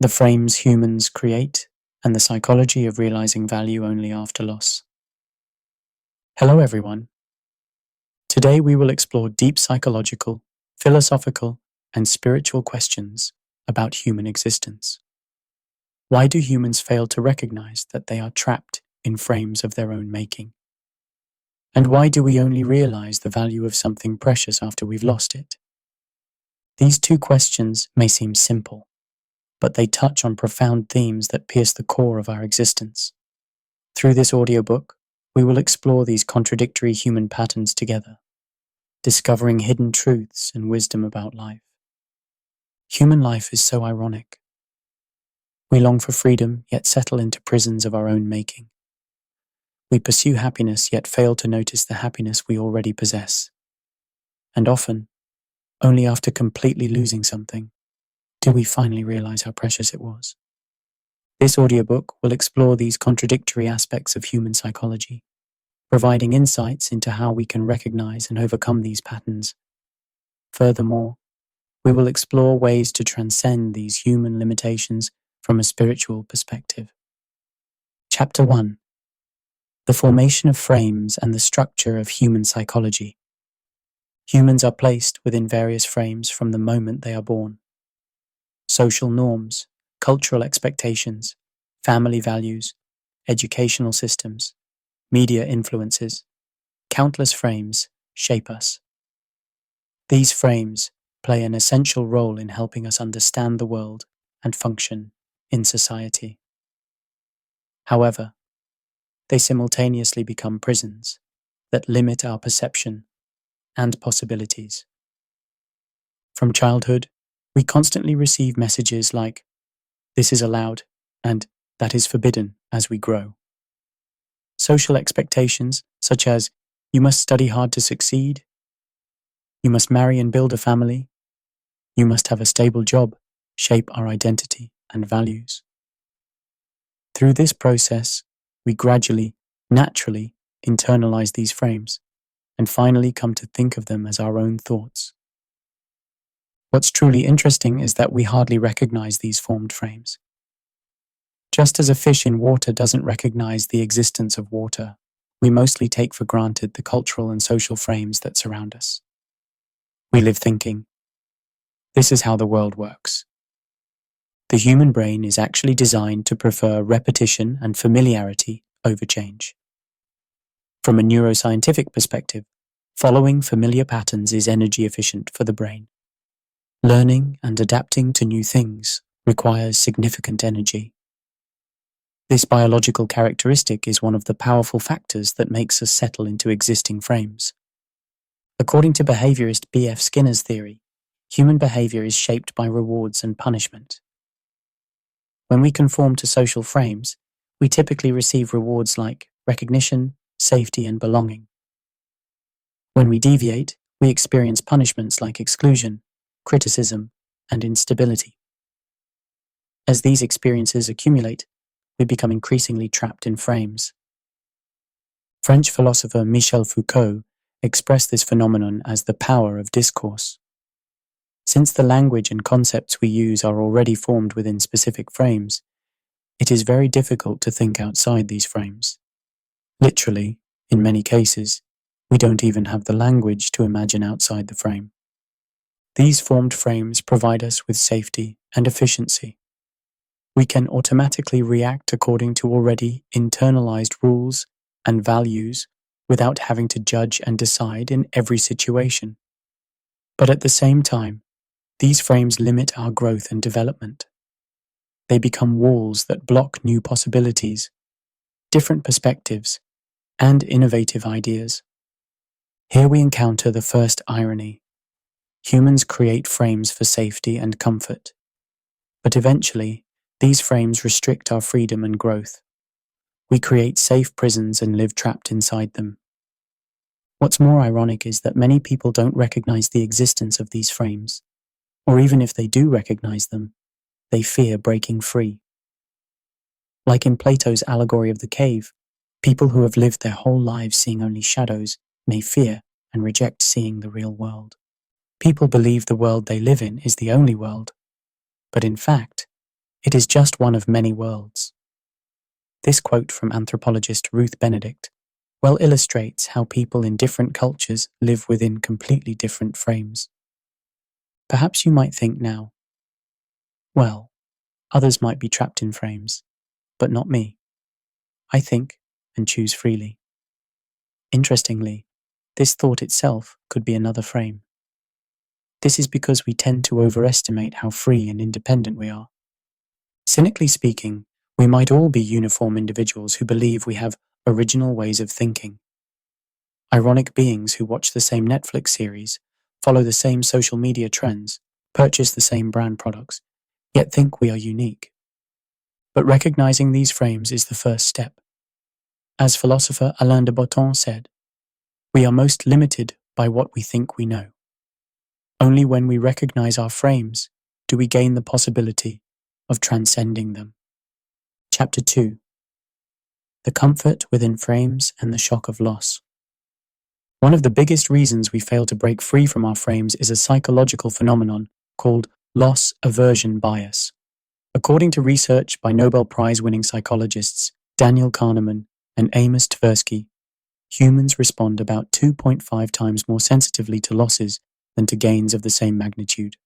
the frames humans create, and the psychology of realizing value only after loss. Hello everyone. Today we will explore deep psychological, philosophical, and spiritual questions about human existence. Why do humans fail to recognize that they are trapped in frames of their own making? And why do we only realize the value of something precious after we've lost it? These two questions may seem simple, but they touch on profound themes that pierce the core of our existence. Through this audiobook, we will explore these contradictory human patterns together, discovering hidden truths and wisdom about life. Human life is so ironic. We long for freedom, yet settle into prisons of our own making. We pursue happiness, yet fail to notice the happiness we already possess. And often, only after completely losing something, do we finally realize how precious it was. This audiobook will explore these contradictory aspects of human psychology, providing insights into how we can recognize and overcome these patterns. Furthermore, we will explore ways to transcend these human limitations from a spiritual perspective. Chapter 1: The formation of frames and the structure of human psychology. Humans are placed within various frames from the moment they are born. Social norms, cultural expectations, family values, educational systems, media influences, countless frames shape us. These frames play an essential role in helping us understand the world and function in society. However, they simultaneously become prisons that limit our perception and possibilities. From childhood, we constantly receive messages like, "This is allowed," and "that is forbidden," as we grow. Social expectations, such as, "You must study hard to succeed," "You must marry and build a family," "You must have a stable job," shape our identity and values. Through this process, we gradually, naturally internalize these frames and finally come to think of them as our own thoughts. What's truly interesting is that we hardly recognize these formed frames. Just as a fish in water doesn't recognize the existence of water, we mostly take for granted the cultural and social frames that surround us. We live thinking, "This is how the world works." The human brain is actually designed to prefer repetition and familiarity over change. From a neuroscientific perspective, following familiar patterns is energy efficient for the brain. Learning and adapting to new things requires significant energy. This biological characteristic is one of the powerful factors that makes us settle into existing frames. According to behaviorist B.F. Skinner's theory, human behavior is shaped by rewards and punishment. When we conform to social frames, we typically receive rewards like recognition, safety, and belonging. When we deviate, we experience punishments like exclusion, criticism, and instability. As these experiences accumulate, we become increasingly trapped in frames. French philosopher Michel Foucault expressed this phenomenon as the power of discourse. Since the language and concepts we use are already formed within specific frames, it is very difficult to think outside these frames. Literally, in many cases, we don't even have the language to imagine outside the frame. These formed frames provide us with safety and efficiency. We can automatically react according to already internalized rules and values without having to judge and decide in every situation. But at the same time, these frames limit our growth and development. They become walls that block new possibilities, different perspectives, and innovative ideas. Here we encounter the first irony. Humans create frames for safety and comfort, but eventually, these frames restrict our freedom and growth. We create safe prisons and live trapped inside them. What's more ironic is that many people don't recognize the existence of these frames, or even if they do recognize them, they fear breaking free. Like in Plato's allegory of the cave, people who have lived their whole lives seeing only shadows may fear and reject seeing the real world. People believe the world they live in is the only world, but in fact, It is just one of many worlds. This quote from anthropologist Ruth Benedict well illustrates how people in different cultures live within completely different frames. Perhaps you might think now, well, others might be trapped in frames, but not me. I think and choose freely. Interestingly, this thought itself could be another frame. This is because we tend to overestimate how free and independent we are. Cynically speaking, we might all be uniform individuals who believe we have original ways of thinking. Ironic beings who watch the same Netflix series, follow the same social media trends, purchase the same brand products, yet think we are unique. But recognizing these frames is the first step. As philosopher Alain de Botton said, we are most limited by what we think we know. Only when we recognize our frames do we gain the possibility of transcending them. Chapter 2. The comfort within frames and the shock of loss. One of the biggest reasons we fail to break free from our frames is a psychological phenomenon called loss aversion bias. According to research by Nobel Prize-winning psychologists Daniel Kahneman and Amos Tversky, humans respond about 2.5 times more sensitively to losses than to gains of the same magnitude.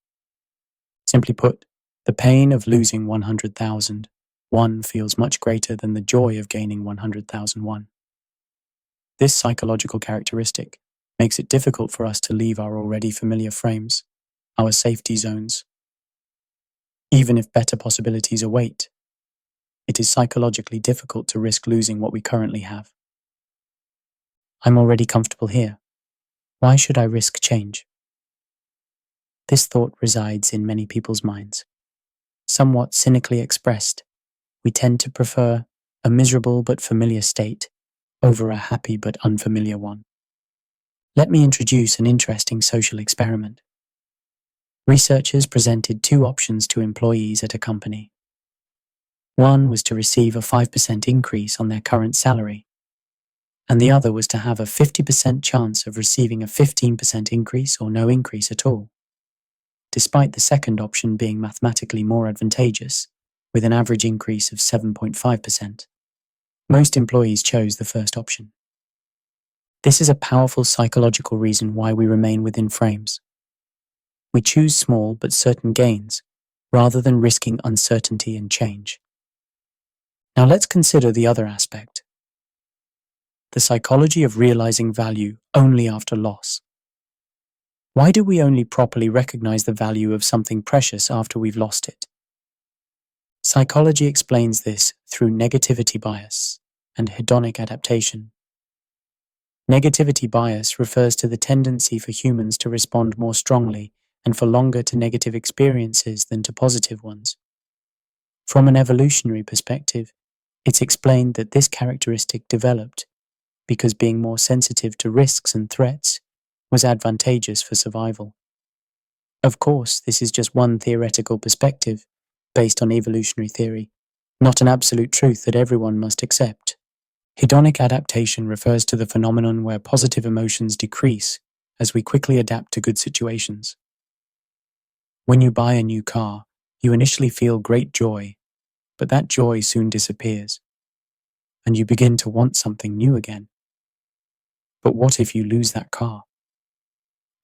Simply put, the pain of losing 100,000 won feels much greater than the joy of gaining 100,000 won. This psychological characteristic makes it difficult for us to leave our already familiar frames, our safety zones. Even if better possibilities await, it is psychologically difficult to risk losing what we currently have. I'm already comfortable here. Why should I risk change? This thought resides in many people's minds. Somewhat cynically expressed, we tend to prefer a miserable but familiar state over a happy but unfamiliar one. Let me introduce an interesting social experiment. Researchers presented two options to employees at a company. One was to receive a 5% increase on their current salary, and the other was to have a 50% chance of receiving a 15% increase or no increase at all. Despite the second option being mathematically more advantageous, with an average increase of 7.5%, most employees chose the first option. This is a powerful psychological reason why we remain within frames. We choose small but certain gains, rather than risking uncertainty and change. Now let's consider the other aspect. The psychology of realizing value only after loss. Why do we only properly recognize the value of something precious after we've lost it? Psychology explains this through negativity bias and hedonic adaptation. Negativity bias refers to the tendency for humans to respond more strongly and for longer to negative experiences than to positive ones. From an evolutionary perspective, it's explained that this characteristic developed because being more sensitive to risks and threats was advantageous for survival. Of course, this is just one theoretical perspective based on evolutionary theory, not an absolute truth that everyone must accept. Hedonic adaptation refers to the phenomenon where positive emotions decrease as we quickly adapt to good situations. When you buy a new car, you initially feel great joy, but that joy soon disappears, and you begin to want something new again. But what if you lose that car?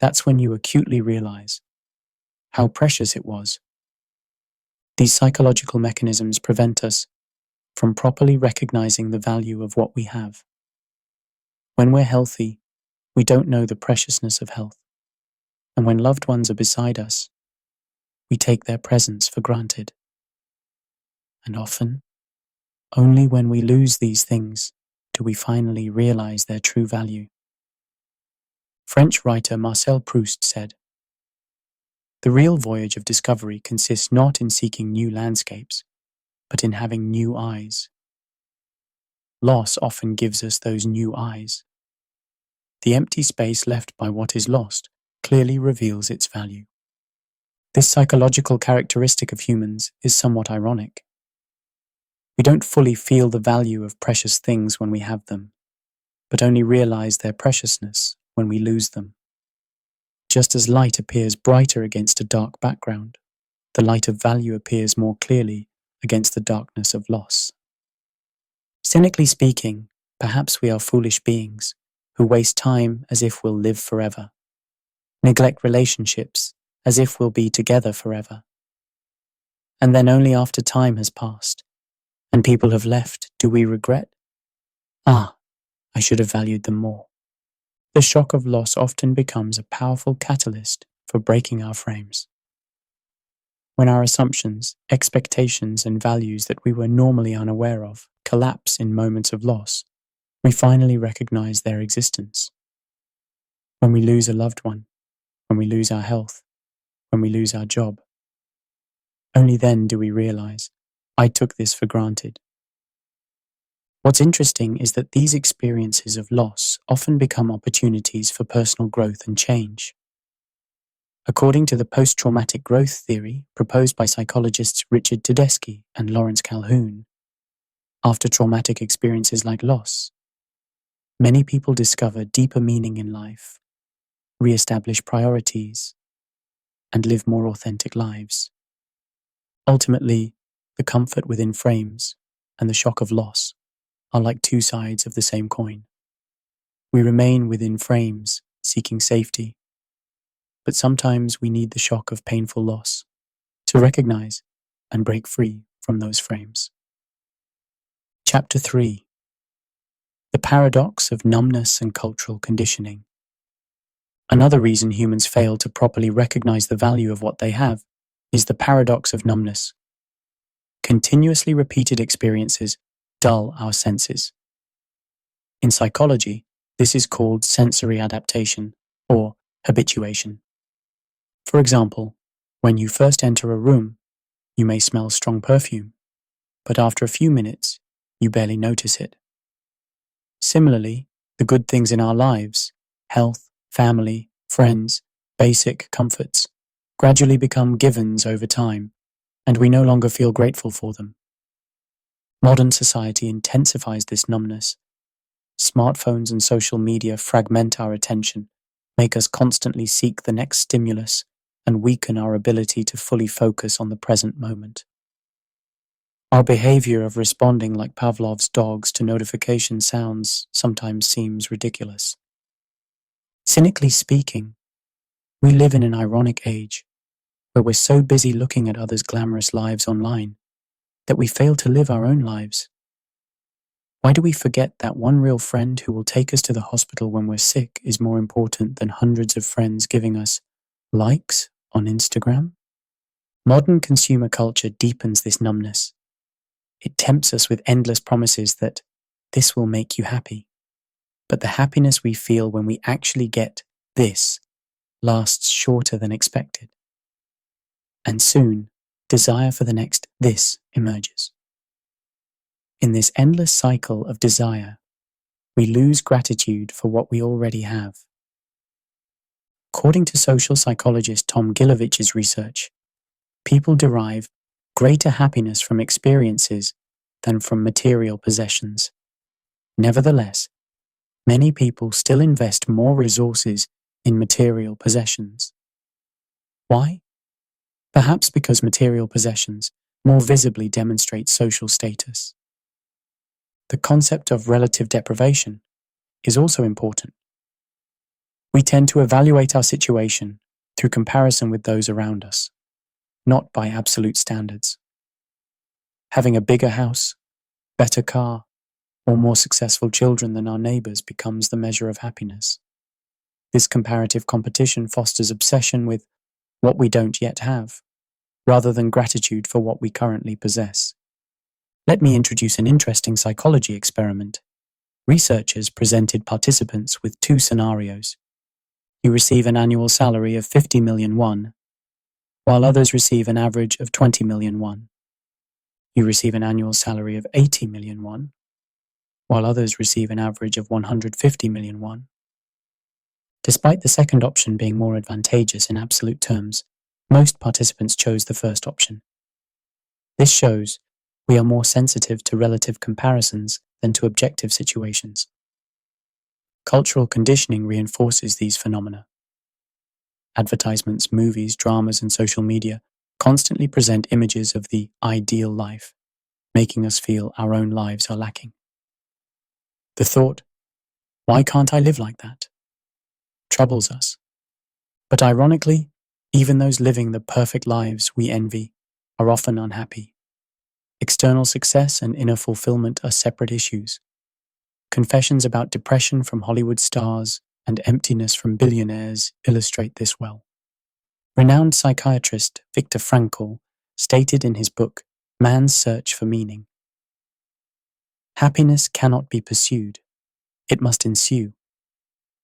That's when you acutely realize how precious it was. These psychological mechanisms prevent us from properly recognizing the value of what we have. When we're healthy, we don't know the preciousness of health. And when loved ones are beside us, we take their presence for granted. And often, only when we lose these things do we finally realize their true value. French writer Marcel Proust said, "The real voyage of discovery consists not in seeking new landscapes, but in having new eyes. Loss often gives us those new eyes. The empty space left by what is lost clearly reveals its value." This psychological characteristic of humans is somewhat ironic. We don't fully feel the value of precious things when we have them, but only realize their preciousness when we lose them. Just as light appears brighter against a dark background, the light of value appears more clearly against the darkness of loss. Cynically speaking, perhaps we are foolish beings who waste time as if we'll live forever, neglect relationships as if we'll be together forever. And then only after time has passed and people have left do we regret, I should have valued them more. The shock of loss often becomes a powerful catalyst for breaking our frames. When our assumptions, expectations, and values that we were normally unaware of collapse in moments of loss, we finally recognize their existence. When we lose a loved one, when we lose our health, when we lose our job, only then do we realize, I took this for granted. What's interesting is that these experiences of loss often become opportunities for personal growth and change. According to the post-traumatic growth theory proposed by psychologists Richard Tedeschi and Lawrence Calhoun, after traumatic experiences like loss, many people discover deeper meaning in life, re-establish priorities, and live more authentic lives. Ultimately, the comfort within frames and the shock of loss are like two sides of the same coin. We remain within frames, seeking safety, but sometimes we need the shock of painful loss to recognize and break free from those frames. Chapter 3: The Paradox of Numbness and Cultural Conditioning. Another reason humans fail to properly recognize the value of what they have is the paradox of numbness. Continuously repeated experiences dull our senses. In psychology, this is called sensory adaptation or habituation. For example, when you first enter a room, you may smell strong perfume, but after a few minutes, you barely notice it. Similarly, the good things in our lives, health, family, friends, basic comforts, gradually become givens over time, and we no longer feel grateful for them. Modern society intensifies this numbness. Smartphones and social media fragment our attention, make us constantly seek the next stimulus, and weaken our ability to fully focus on the present moment. Our behavior of responding like Pavlov's dogs to notification sounds sometimes seems ridiculous. Cynically speaking, we live in an ironic age where we're so busy looking at others' glamorous lives online that we fail to live our own lives. Why do we forget that one real friend who will take us to the hospital when we're sick is more important than hundreds of friends giving us likes on Instagram? Modern consumer culture deepens this numbness. It tempts us with endless promises that this will make you happy. But the happiness we feel when we actually get this lasts shorter than expected. And soon, desire for the next this emerges. In this endless cycle of desire, we lose gratitude for what we already have. According to social psychologist Tom Gilovich's research, people derive greater happiness from experiences than from material possessions. Nevertheless, many people still invest more resources in material possessions. Why? Perhaps because material possessions more visibly demonstrate social status. The concept of relative deprivation is also important. We tend to evaluate our situation through comparison with those around us, not by absolute standards. Having a bigger house, better car, or more successful children than our neighbors becomes the measure of happiness. This comparative competition fosters obsession with what we don't yet have, rather than gratitude for what we currently possess. Let me introduce an interesting psychology experiment. Researchers presented participants with two scenarios. You receive an annual salary of 50 million won, while others receive an average of 20 million won. You receive an annual salary of 80 million won, while others receive an average of 150 million won. Despite the second option being more advantageous in absolute terms, most participants chose the first option. This shows we are more sensitive to relative comparisons than to objective situations. Cultural conditioning reinforces these phenomena. Advertisements, movies, dramas, and social media constantly present images of the ideal life, making us feel our own lives are lacking. The thought, "Why can't I live like that?" troubles us. But ironically, even those living the perfect lives we envy are often unhappy. External success and inner fulfillment are separate issues. Confessions about depression from Hollywood stars and emptiness from billionaires illustrate this well. Renowned psychiatrist Viktor Frankl stated in his book, Man's Search for Meaning, "Happiness cannot be pursued, it must ensue,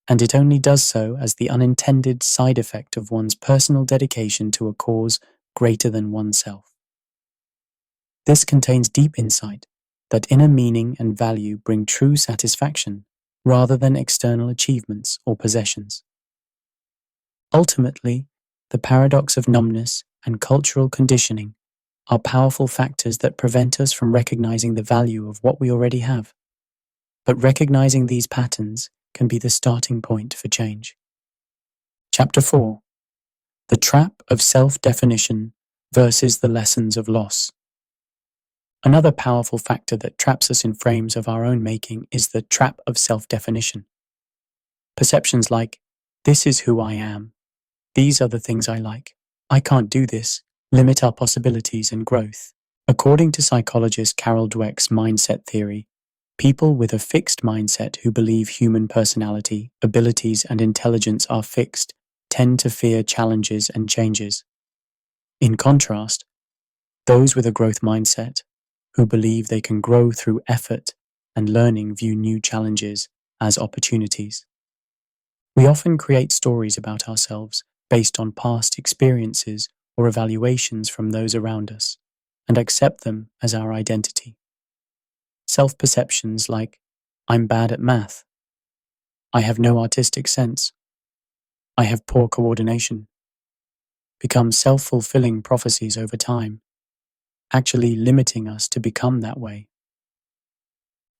and it only does so as the unintended side effect of one's personal dedication to a cause greater than oneself." This contains deep insight that inner meaning and value bring true satisfaction rather than external achievements or possessions. Ultimately, the paradox of numbness and cultural conditioning are powerful factors that prevent us from recognizing the value of what we already have. But recognizing these patterns can be the starting point for change. Chapter 4: The Trap of Self-Definition versus the Lessons of Loss. Another powerful factor that traps us in frames of our own making is the trap of self-definition. Perceptions like, "This is who I am," "These are the things I like," "I can't do this," limit our possibilities and growth. According to psychologist Carol Dweck's mindset theory, people with a fixed mindset who believe human personality, abilities, and intelligence are fixed tend to fear challenges and changes. In contrast, those with a growth mindset, who believe they can grow through effort and learning, view new challenges as opportunities. We often create stories about ourselves based on past experiences or evaluations from those around us, and accept them as our identity. Self-perceptions like, "I'm bad at math," "I have no artistic sense," "I have poor coordination," become self-fulfilling prophecies over time, actually limiting us to become that way.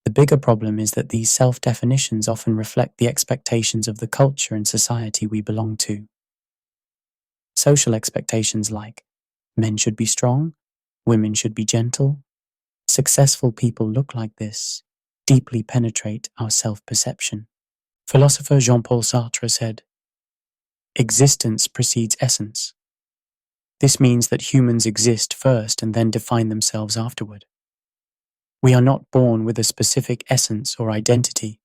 The bigger problem is that these self-definitions often reflect the expectations of the culture and society we belong to. Social expectations like, men should be strong, women should be gentle, successful people look like this, deeply penetrate our self-perception. Philosopher Jean-Paul Sartre said, "Existence precedes essence." This means that humans exist first and then define themselves afterward. We are not born with a specific essence or identity,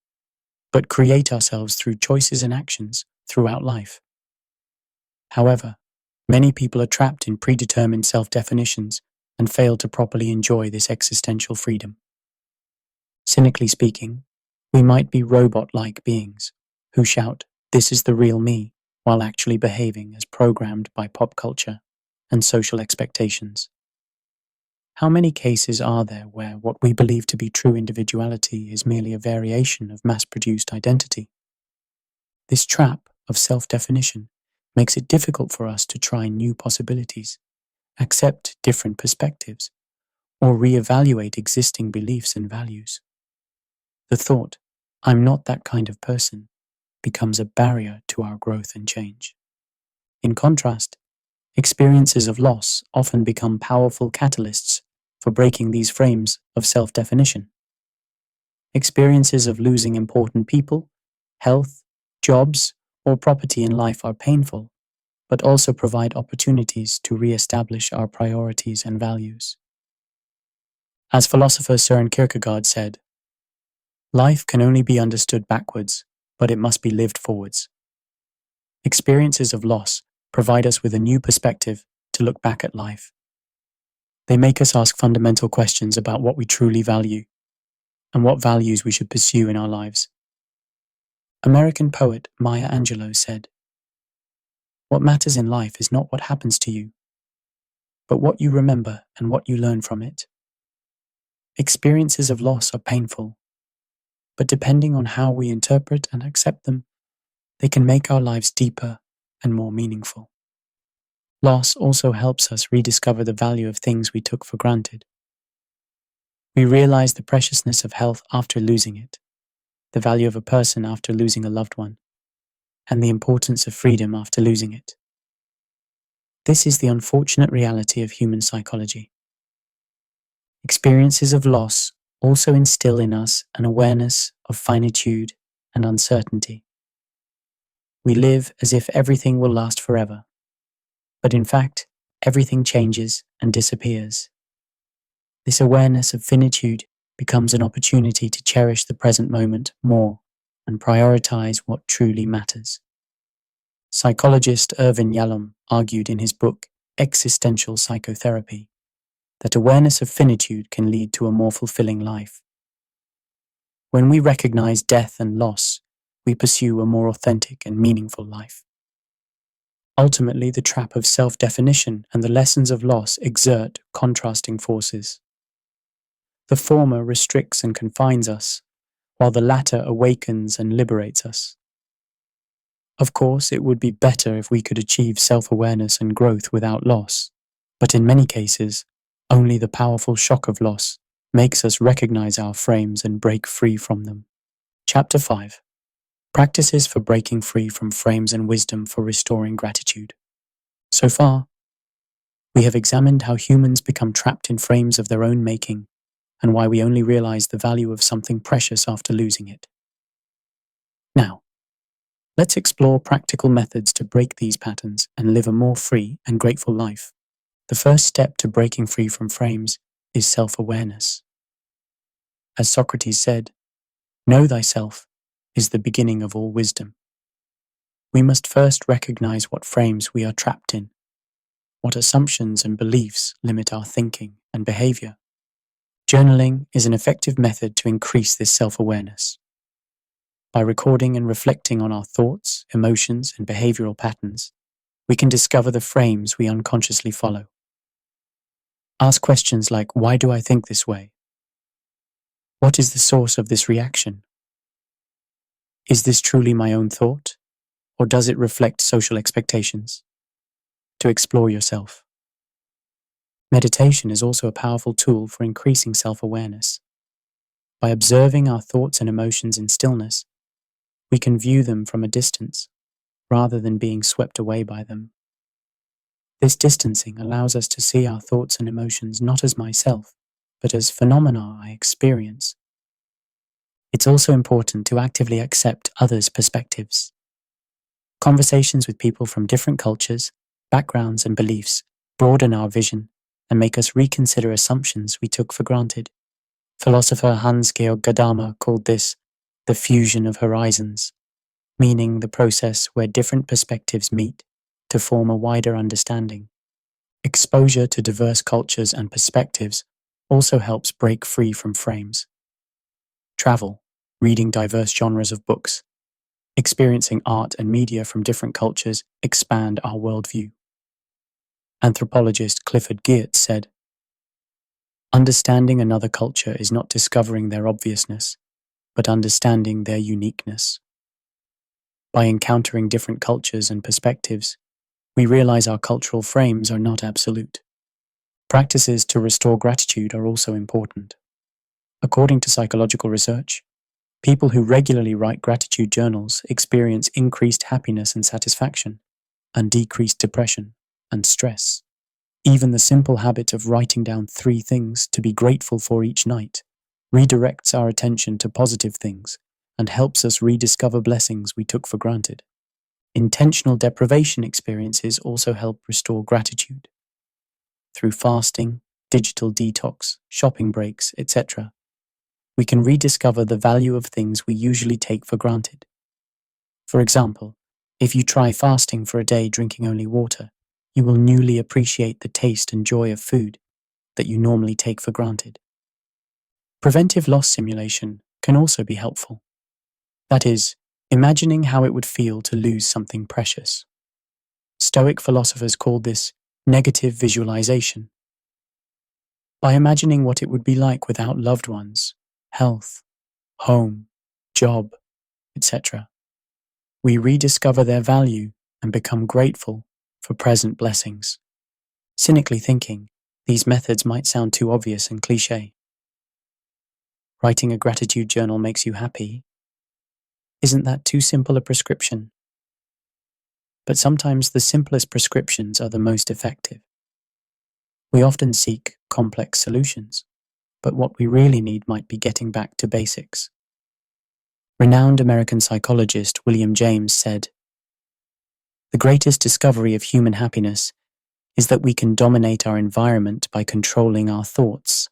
but create ourselves through choices and actions throughout life. However, many people are trapped in predetermined self-definitions and fail to properly enjoy this existential freedom. Cynically speaking, we might be robot-like beings who shout, "This is the real me," while actually behaving as programmed by pop culture and social expectations. How many cases are there where what we believe to be true individuality is merely a variation of mass-produced identity? This trap of self-definition makes it difficult for us to try new possibilities, accept different perspectives, or reevaluate existing beliefs and values. The thought, "I'm not that kind of person," becomes a barrier to our growth and change. In contrast, experiences of loss often become powerful catalysts for breaking these frames of self-definition. Experiences of losing important people, health, jobs, or property in life are painful, but also provide opportunities to re-establish our priorities and values. As philosopher Søren Kierkegaard said, "Life can only be understood backwards, but it must be lived forwards." Experiences of loss provide us with a new perspective to look back at life. They make us ask fundamental questions about what we truly value and what values we should pursue in our lives. American poet Maya Angelou said, "What matters in life is not what happens to you, but what you remember and what you learn from it." Experiences of loss are painful, but depending on how we interpret and accept them, they can make our lives deeper and more meaningful. Loss also helps us rediscover the value of things we took for granted. We realize the preciousness of health after losing it, the value of a person after losing a loved one, and the importance of freedom after losing it. This is the unfortunate reality of human psychology. Experiences of loss also instill in us an awareness of finitude and uncertainty. We live as if everything will last forever, but in fact, everything changes and disappears. This awareness of finitude becomes an opportunity to cherish the present moment more and prioritize what truly matters. Psychologist Irvin Yalom argued in his book Existential Psychotherapy that awareness of finitude can lead to a more fulfilling life. When we recognize death and loss, we pursue a more authentic and meaningful life. Ultimately, the trap of self-definition and the lessons of loss exert contrasting forces. The former restricts and confines us, while the latter awakens and liberates us. Of course, it would be better if we could achieve self-awareness and growth without loss, but in many cases, only the powerful shock of loss makes us recognize our frames and break free from them. Chapter 5. Practices for breaking free from frames and wisdom for restoring gratitude. So far, we have examined how humans become trapped in frames of their own making and why we only realize the value of something precious after losing it. Now, let's explore practical methods to break these patterns and live a more free and grateful life. The first step to breaking free from frames is self-awareness. As Socrates said, "Know thyself is the beginning of all wisdom." We must first recognize what frames we are trapped in, what assumptions and beliefs limit our thinking and behavior. Journaling is an effective method to increase this self-awareness. By recording and reflecting on our thoughts, emotions, and behavioral patterns, we can discover the frames we unconsciously follow. Ask questions like, why do I think this way? What is the source of this reaction? Is this truly my own thought, or does it reflect social expectations? To explore yourself. Meditation is also a powerful tool for increasing self-awareness. By observing our thoughts and emotions in stillness, we can view them from a distance, rather than being swept away by them. This distancing allows us to see our thoughts and emotions not as myself, but as phenomena I experience. It's also important to actively accept others' perspectives. Conversations with people from different cultures, backgrounds, and beliefs broaden our vision and make us reconsider assumptions we took for granted. Philosopher Hans-Georg Gadamer called this the fusion of horizons, meaning the process where different perspectives meet to form a wider understanding. Exposure to diverse cultures and perspectives also helps break free from frames. Travel, reading diverse genres of books, experiencing art and media from different cultures expand our worldview. Anthropologist Clifford Geertz said, "Understanding another culture is not discovering their obviousness, but understanding their uniqueness." By encountering different cultures and perspectives, we realize our cultural frames are not absolute. Practices to restore gratitude are also important. According to psychological research, people who regularly write gratitude journals experience increased happiness and satisfaction, and decreased depression and stress. Even the simple habit of writing down 3 things to be grateful for each night redirects our attention to positive things and helps us rediscover blessings we took for granted. Intentional deprivation experiences also help restore gratitude. Through fasting, digital detox, shopping breaks, etc., we can rediscover the value of things we usually take for granted. For example, if you try fasting for a day drinking only water, you will newly appreciate the taste and joy of food that you normally take for granted. Preventive loss simulation can also be helpful. That is, imagining how it would feel to lose something precious. Stoic philosophers called this negative visualization. By imagining what it would be like without loved ones, health, home, job, etc., we rediscover their value and become grateful for present blessings. Cynically thinking, these methods might sound too obvious and cliché. Writing a gratitude journal makes you happy. Isn't that too simple a prescription? but sometimes the simplest prescriptions are the most effective. We often seek complex solutions, but what we really need might be getting back to basics. Renowned American psychologist William James said, "The greatest discovery of human happiness is that we can dominate our environment by controlling our thoughts."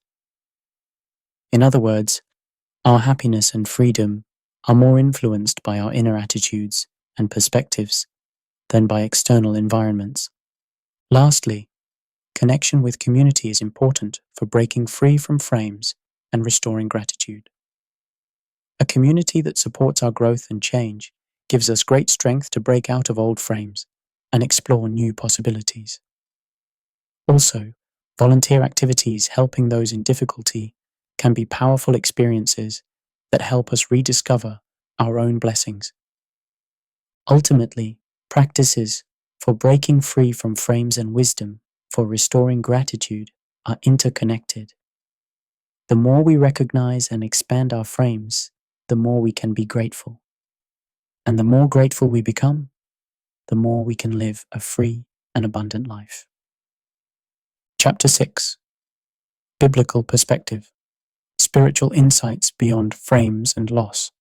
In other words, our happiness and freedom are more influenced by our inner attitudes and perspectives than by external environments. Lastly, connection with community is important for breaking free from frames and restoring gratitude. A community that supports our growth and change gives us great strength to break out of old frames and explore new possibilities. Also, volunteer activities helping those in difficulty can be powerful experiences that help us rediscover our own blessings. Ultimately, practices for breaking free from frames and wisdom for restoring gratitude are interconnected. The more we recognize and expand our frames, the more we can be grateful. And the more grateful we become, the more we can live a free and abundant life. Chapter 6: Biblical Perspective. Spiritual Insights Beyond Frames and Loss.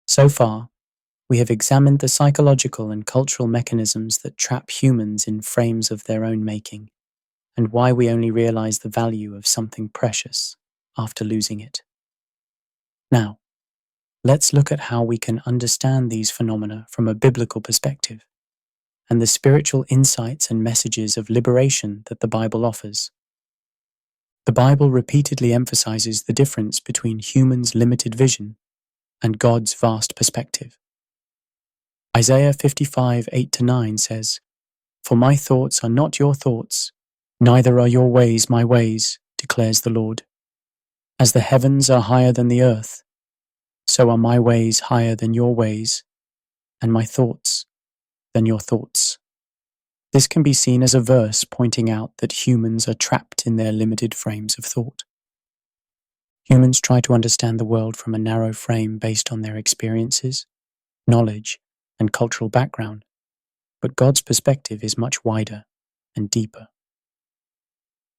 So far, we have examined the psychological and cultural mechanisms that trap humans in frames of their own making, and why we only realize the value of something precious after losing it. Now, let's look at how we can understand these phenomena from a biblical perspective, and the spiritual insights and messages of liberation that the Bible offers. The Bible repeatedly emphasizes the difference between humans' limited vision and God's vast perspective. Isaiah 55:8-9 says, "For my thoughts are not your thoughts, neither are your ways my ways, declares the Lord. As the heavens are higher than the earth, so are my ways higher than your ways, and my thoughts than your thoughts." This can be seen as a verse pointing out that humans are trapped in their limited frames of thought. Humans try to understand the world from a narrow frame based on their experiences, knowledge, and cultural background, but God's perspective is much wider and deeper.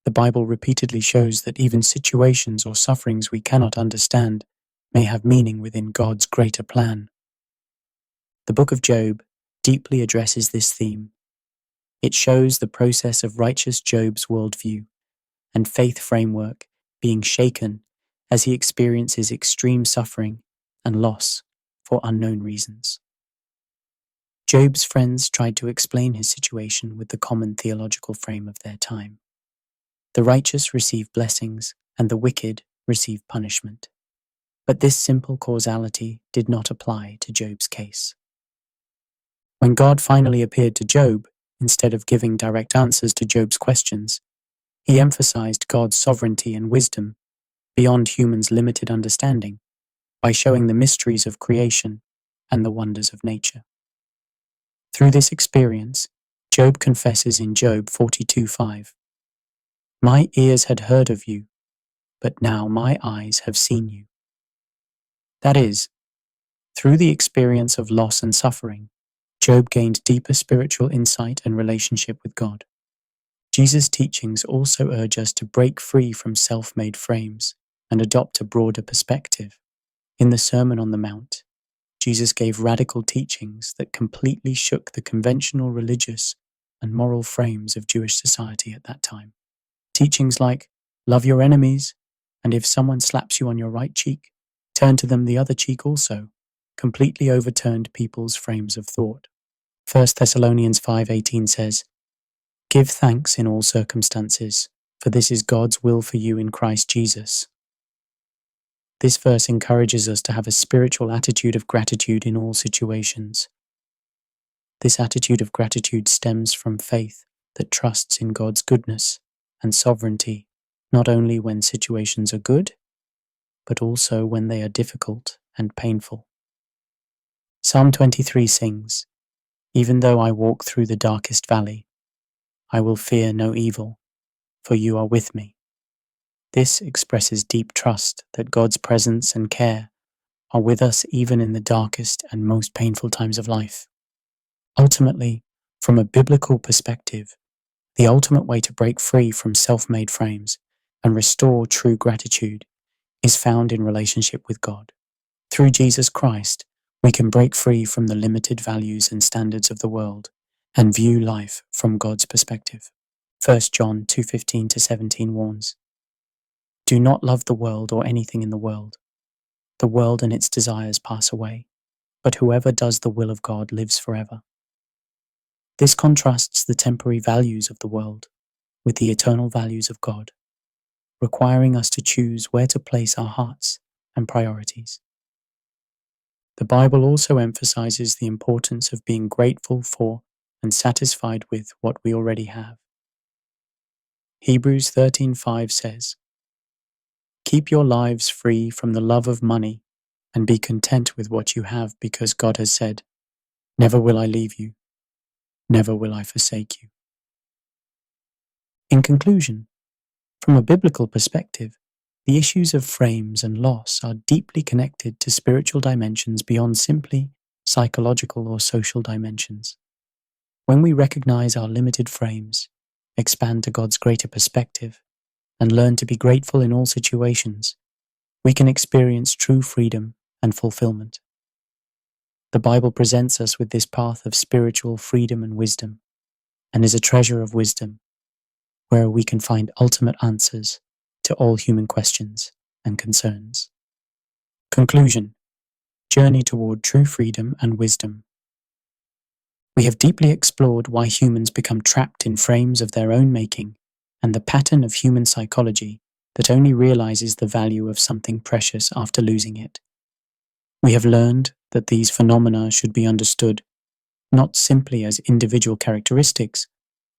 The Bible repeatedly shows that even situations or sufferings we cannot understand may have meaning within God's greater plan. The book of Job deeply addresses this theme. It shows the process of righteous Job's worldview and faith framework being shaken as he experiences extreme suffering and loss for unknown reasons. Job's friends tried to explain his situation with the common theological frame of their time. The righteous receive blessings and the wicked receive punishment. But this simple causality did not apply to Job's case. When God finally appeared to Job, instead of giving direct answers to Job's questions, he emphasized God's sovereignty and wisdom beyond humans' limited understanding by showing the mysteries of creation and the wonders of nature. Through this experience, Job confesses in Job 42:5, "My ears had heard of you, but now my eyes have seen you." That is, through the experience of loss and suffering, Job gained deeper spiritual insight and relationship with God. Jesus' teachings also urge us to break free from self-made frames and adopt a broader perspective. In the Sermon on the Mount, Jesus gave radical teachings that completely shook the conventional religious and moral frames of Jewish society at that time. Teachings like, "Love your enemies, and if someone slaps you on your right cheek, turn to them the other cheek also," completely overturned people's frames of thought. 1 Thessalonians 5:18 says, "Give thanks in all circumstances, for this is God's will for you in Christ Jesus." This verse encourages us to have a spiritual attitude of gratitude in all situations. This attitude of gratitude stems from faith that trusts in God's goodness and sovereignty, not only when situations are good, but also when they are difficult and painful. Psalm 23 sings, "Even though I walk through the darkest valley, I will fear no evil, for you are with me." This expresses deep trust that God's presence and care are with us even in the darkest and most painful times of life. Ultimately, from a biblical perspective, the ultimate way to break free from self-made frames and restore true gratitude is found in relationship with God. Through Jesus Christ, we can break free from the limited values and standards of the world and view life from God's perspective. 1 John 2:15-17 warns, "Do not love the world or anything in the world. The world and its desires pass away, but whoever does the will of God lives forever." This contrasts the temporary values of the world with the eternal values of God, requiring us to choose where to place our hearts and priorities. The Bible also emphasizes the importance of being grateful for and satisfied with what we already have. Hebrews 13:5 says, "Keep your lives free from the love of money and be content with what you have, because God has said, 'Never will I leave you, never will I forsake you.'" In conclusion, from a biblical perspective, the issues of frames and loss are deeply connected to spiritual dimensions beyond simply psychological or social dimensions. When we recognize our limited frames, expand to God's greater perspective, and learn to be grateful in all situations, we can experience true freedom and fulfillment. The Bible presents us with this path of spiritual freedom and wisdom, and is a treasure of wisdom, where we can find ultimate answers to all human questions and concerns. Conclusion: Journey toward true freedom and wisdom. We have deeply explored why humans become trapped in frames of their own making, and the pattern of human psychology that only realizes the value of something precious after losing it. We have learned that these phenomena should be understood not simply as individual characteristics,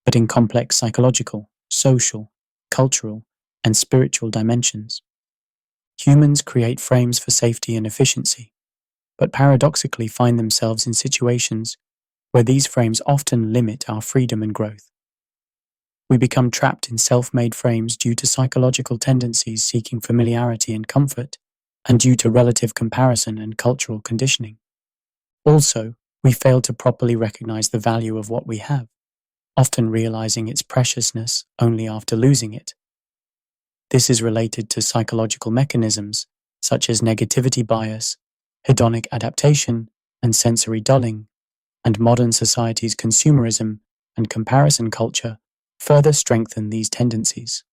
but in complex psychological, social, cultural, and spiritual dimensions. Humans create frames for safety and efficiency, but paradoxically find themselves in situations where these frames often limit our freedom and growth. We become trapped in self-made frames due to psychological tendencies seeking familiarity and comfort, and due to relative comparison and cultural conditioning. Also, we fail to properly recognize the value of what we have, often realizing its preciousness only after losing it. This is related to psychological mechanisms such as negativity bias, hedonic adaptation, and sensory dulling, and modern society's consumerism and comparison culture further strengthen these tendencies.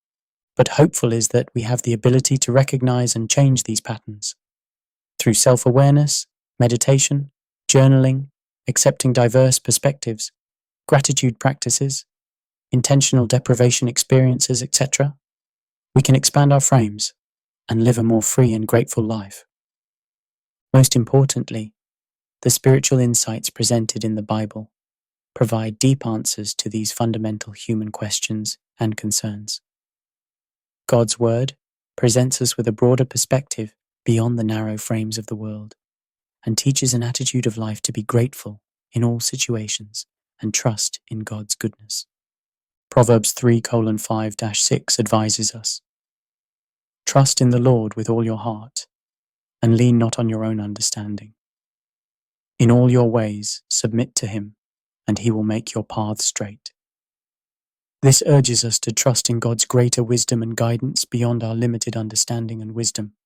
But hopeful is that we have the ability to recognize and change these patterns. Through self-awareness, meditation, journaling, accepting diverse perspectives, gratitude practices, intentional deprivation experiences, etc., we can expand our frames and live a more free and grateful life. Most importantly, the spiritual insights presented in the Bible provide deep answers to these fundamental human questions and concerns. God's Word presents us with a broader perspective beyond the narrow frames of the world, and teaches an attitude of life to be grateful in all situations and trust in God's goodness. Proverbs 3:5-6 advises us, "Trust in the Lord with all your heart, and lean not on your own understanding. In all your ways submit to him, and he will make your paths straight." This urges us to trust in God's greater wisdom and guidance beyond our limited understanding and wisdom.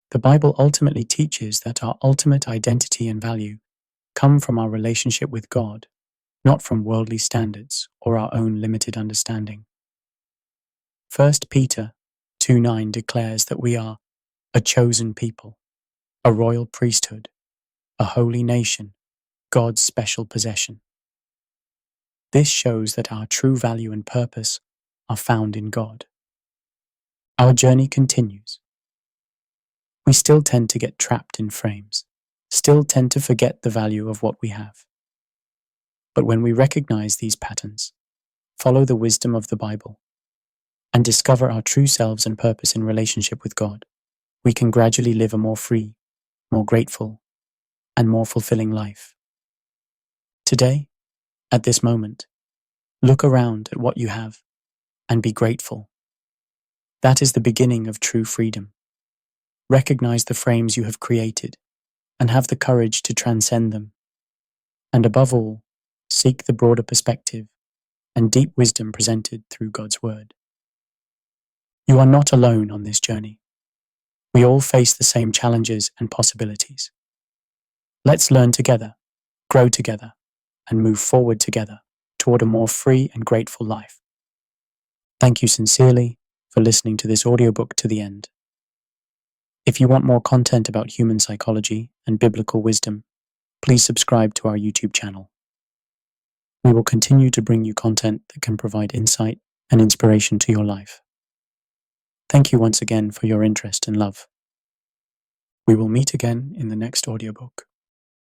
The Bible ultimately teaches that our ultimate identity and value come from our relationship with God, not from worldly standards or our own limited understanding. 1 Peter 2:9 declares that we are a chosen people, a royal priesthood, a holy nation, God's special possession. This shows that our true value and purpose are found in God. Our journey continues. We still tend to get trapped in frames, still tend to forget the value of what we have. But when we recognize these patterns, follow the wisdom of the Bible, and discover our true selves and purpose in relationship with God, we can gradually live a more free, more grateful, and more fulfilling life. Today, at this moment, look around at what you have and be grateful. That is the beginning of true freedom. Recognize the frames you have created and have the courage to transcend them. and above all, seek the broader perspective and deep wisdom presented through God's Word. You are not alone on this journey. We all face the same challenges and possibilities. Let's learn together, grow together, and move forward together toward a more free and grateful life. Thank you sincerely for listening to this audiobook to the end. If you want more content about human psychology and biblical wisdom, please subscribe to our YouTube channel. We will continue to bring you content that can provide insight and inspiration to your life. Thank you once again for your interest and love. We will meet again in the next audiobook.